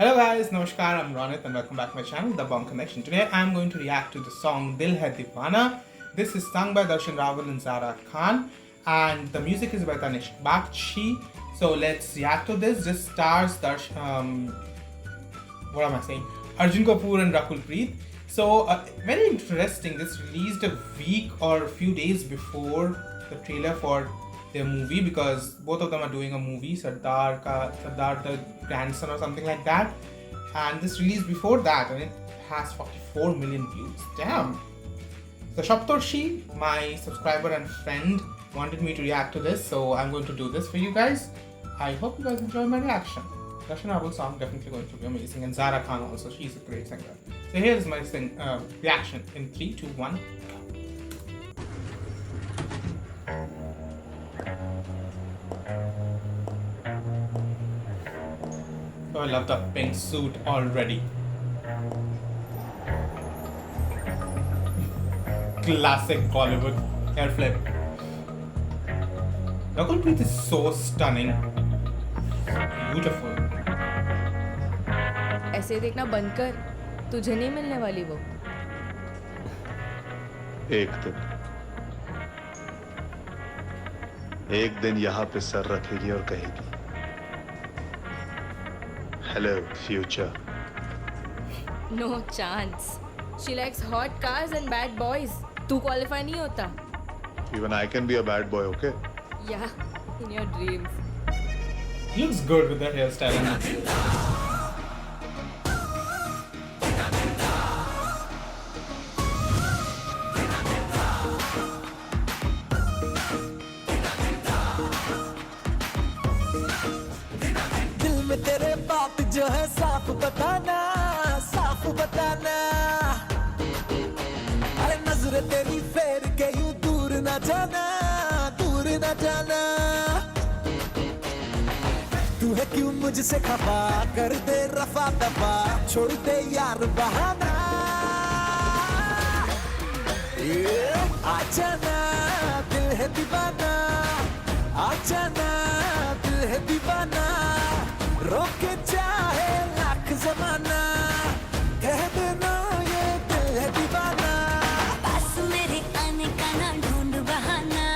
Hello guys, Namaskar, I'm Ronit and welcome back to my channel, The Bomb Connection. Today I'm going to react to the song Dil Hai Deewana. This is sung by Darshan Rawal and Zara Khan and the music is by Tanishq Bagchi. So let's react to this. This stars Arjun Kapoor and Rakul Preet. So very interesting, this released a week or a few days before the trailer for their movie because both of them are doing a movie, Sardar the grandson or something like that, and this released before that and it has 44 million views. Damn. So Shaptorshi, my subscriber and friend, wanted me to react to this, so I'm going to do this for you guys. I hope you guys enjoy my reaction. Darshan Rawal song definitely going to be amazing, and Zara Khan also, she's a great singer. So here's my reaction in 3, 2, 1. Oh, I love the pink suit already. Classic Bollywood hair flip. Rakul Preet is so stunning. Beautiful. ऐसे देखना बंद कर, तुझे नहीं मिलने वाली वो। एक दिन यहाँ पे सर रखेगी और कहेगी, hello future. No chance. She likes hot cars and bad boys. तू qualify नहीं होता। Even I can be a bad boy, okay? Yeah, in your dreams. He looks good with that hairstyle. में तेरे बात जो है साफ बताना, साफ बताना। अरे नजर तेरी फेर के यूं दूर न जाना, दूर न जाना। तू है क्यों मुझसे खफा, कर दे रफा दफा, छोड़ दे यार बहाना। आजा ना दिल है दीवाना, आजा ना दिल है दीवाना। रोके चाहे लाख जमाना, कह देना ये दिल है दीवाना। पास मेरे आने का ना ढूंढ बहाना,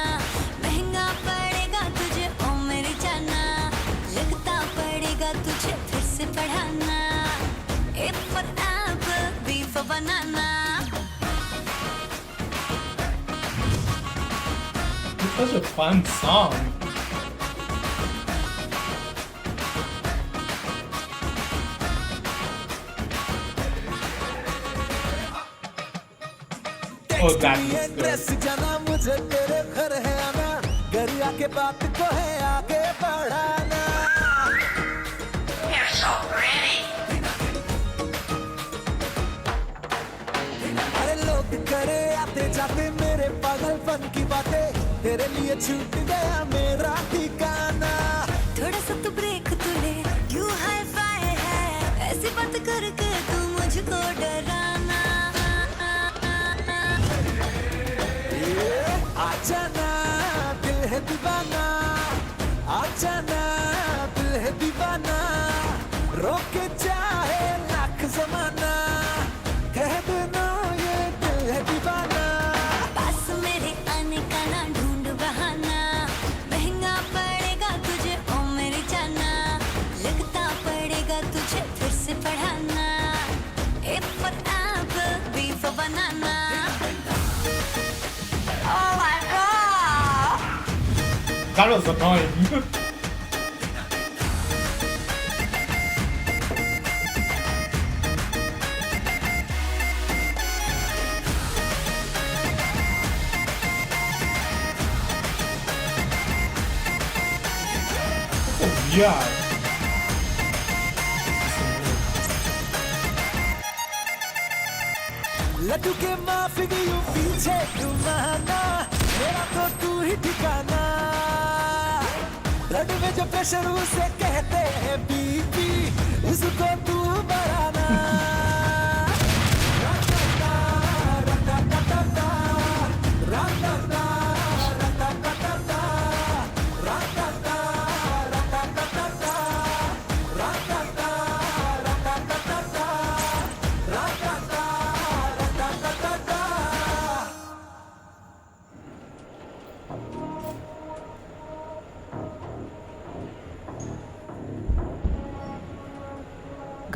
महंगा पड़ेगा तुझे ओ मेरी जाना। लगता पड़ेगा तुझे फिर से पढ़ाना, A for apple, B for banana। It's such a fun song. Oh, that looks good. जाना मुझे तेरे घर है आना, घर आके बात को है आगे बढ़ाना। You're so pretty। अरे लोग करे आते जाते मेरे पागलपन की बातें, तेरे लिए छूट गया मेरा ठिकाना। थोड़ा सा तो ब्रेक तू ले, क्यों हाई फाई है, ऐसी बात करके तू मुझको डराना। आजा ना दिल है दीवाना, आजा ना दिल है दीवाना। रोके चाहे लाख जमाना, कह देना ये दिल है दीवाना। पास मेरे आने का ना ढूंढ बहाना, महंगा पड़ेगा तुझे ओ मेरी जाना। लगता पड़ेगा तुझे फिर से पढ़ाना, A for apple, B for banana। Oh my God! That was annoying. Yeah. Laddu के माफी यूं पीछे क्यों नहाना, मेरा तो तू ही ठिकाना। ब्लड में जो प्रेशर उसे कहते हैं बीपी, उसको तू बढ़ाना।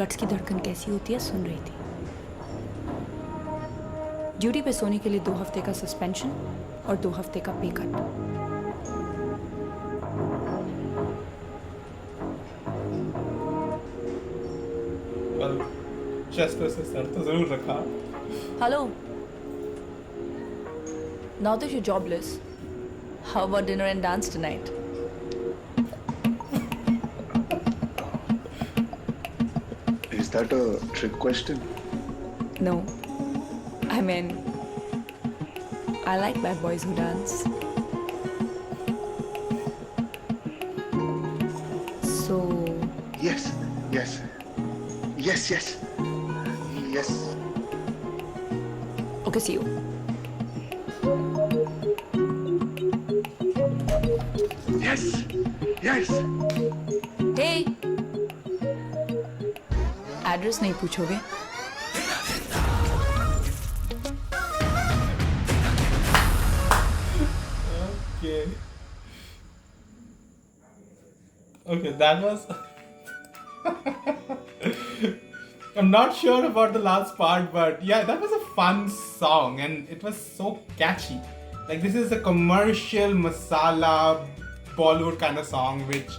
गट्स की धड़कन कैसी होती है सुन रही थी। ड्यूटी पे सोने के लिए 2 हफ्ते का सस्पेंशन और 2 हफ्ते का पे कट। चेस्ट से सर तो जरूर रखा। Hello, now that you're jobless, how about dinner and dance tonight? Is that a trick question? No, I mean, I like bad boys who dance. So, Yes, yes, yes, yes, yes. okay, see you. Yes, yes. Hey, address नहीं पूछोगे? Okay. Okay, that was. I'm not sure about the last part, but yeah, that was a fun song and it was so catchy. Like, this is a commercial masala Bollywood kind of song which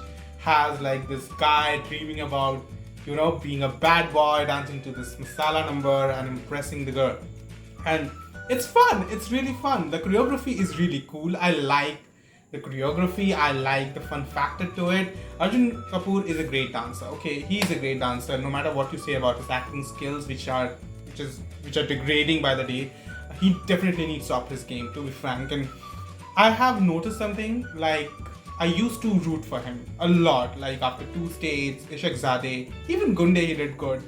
has like this guy dreaming about, you know, being a bad boy, dancing to this masala number and impressing the girl. And it's fun, it's really fun. The choreography is really cool. I like the choreography, I like the fun factor to it. Arjun Kapoor is a great dancer. Okay, he's a great dancer. No matter what you say about his acting skills, which are degrading by the day, he definitely needs to up his game, to be frank. And I have noticed something, like, I used to root for him a lot. Like, after Two States, Ishaq Zadeh, even Gunde, he did good.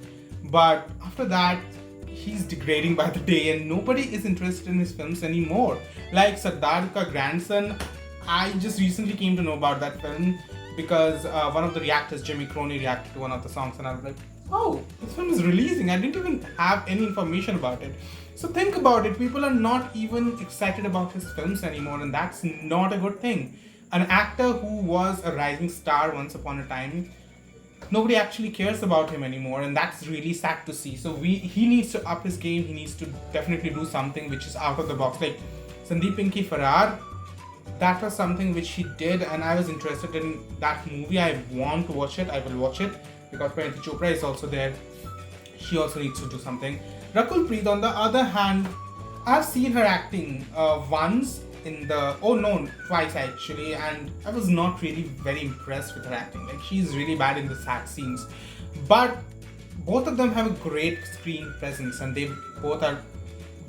But after that, he's degrading by the day and nobody is interested in his films anymore. Like Sardar Ka Grandson, I just recently came to know about that film because one of the reactors, Jimmy Crony, reacted to one of the songs and I was like, oh, this film is releasing. I didn't even have any information about it. So think about it, people are not even excited about his films anymore and that's not a good thing. An actor who was a rising star once upon a time, nobody actually cares about him anymore and that's really sad to see. So he needs to up his game, he needs to definitely do something which is out of the box. Like Sandeep Pinky Farrar, that was something which he did and I was interested in that movie. I want to watch it, I will watch it because Parineeti Chopra is also there. She also needs to do something. Rakul Preet, on the other hand, I've seen her acting once in the, twice actually, and I was not really very impressed with her acting. Like, she's really bad in the sad scenes. But both of them have a great screen presence and they both are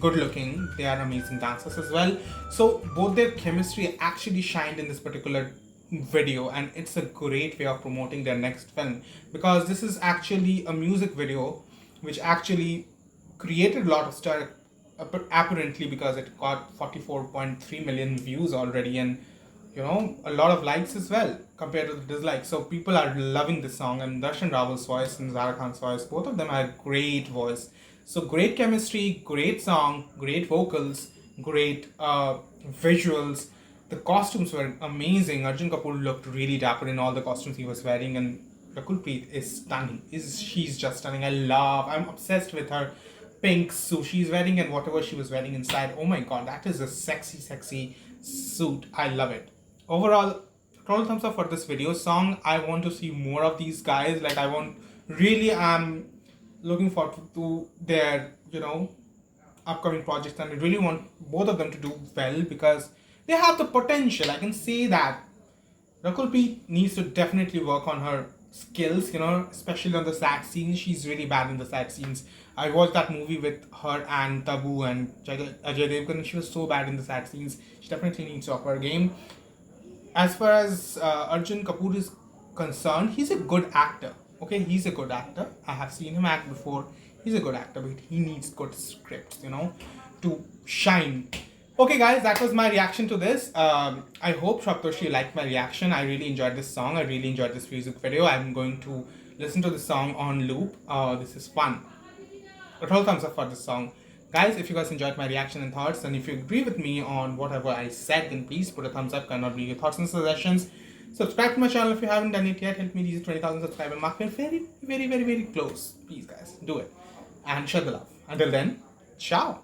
good looking. They are amazing dancers as well. So both their chemistry actually shined in this particular video and it's a great way of promoting their next film because this is actually a music video which actually created a lot of stir apparently because it got 44.3 million views already and you know a lot of likes as well compared to the dislikes. So people are loving this song and Darshan Rawal's voice and Zara Khan's voice, both of them have great voice. So great chemistry, great song, great vocals, great visuals. The costumes were amazing. Arjun Kapoor looked really dapper in all the costumes he was wearing and Rakul Preet is stunning. She's just stunning. I'm obsessed with her pink suit she's wearing and whatever she was wearing inside. Oh my god, that is a sexy suit. I love it. Overall, total thumbs up for this video song. I want to see more of these guys. Like, I'm looking forward to their, upcoming projects and I really want both of them to do well because they have the potential. I can say that. Rakul Preet needs to definitely work on her skills, especially on the sad scenes. She's really bad in the sad scenes. I watched that movie with her and Tabu and Ajay Devgan and she was so bad in the sad scenes. She definitely needs to up her game. As far as Arjun Kapoor is concerned, he's a good actor. Okay, he's a good actor. I have seen him act before. He's a good actor, but he needs good scripts, to shine. Okay guys, that was my reaction to this. I hope Shaptoshi liked my reaction. I really enjoyed this song. I really enjoyed this music video. I'm going to listen to the song on loop. This is fun. A total thumbs up for this song. Guys, if you guys enjoyed my reaction and thoughts and if you agree with me on whatever I said, then please put a thumbs up. Cannot be your thoughts and suggestions. Subscribe to my channel if you haven't done it yet. Help me reach 20,000 subscriber mark. We're very, very, very, very close. Please, guys, do it. And share the love. Until then, ciao.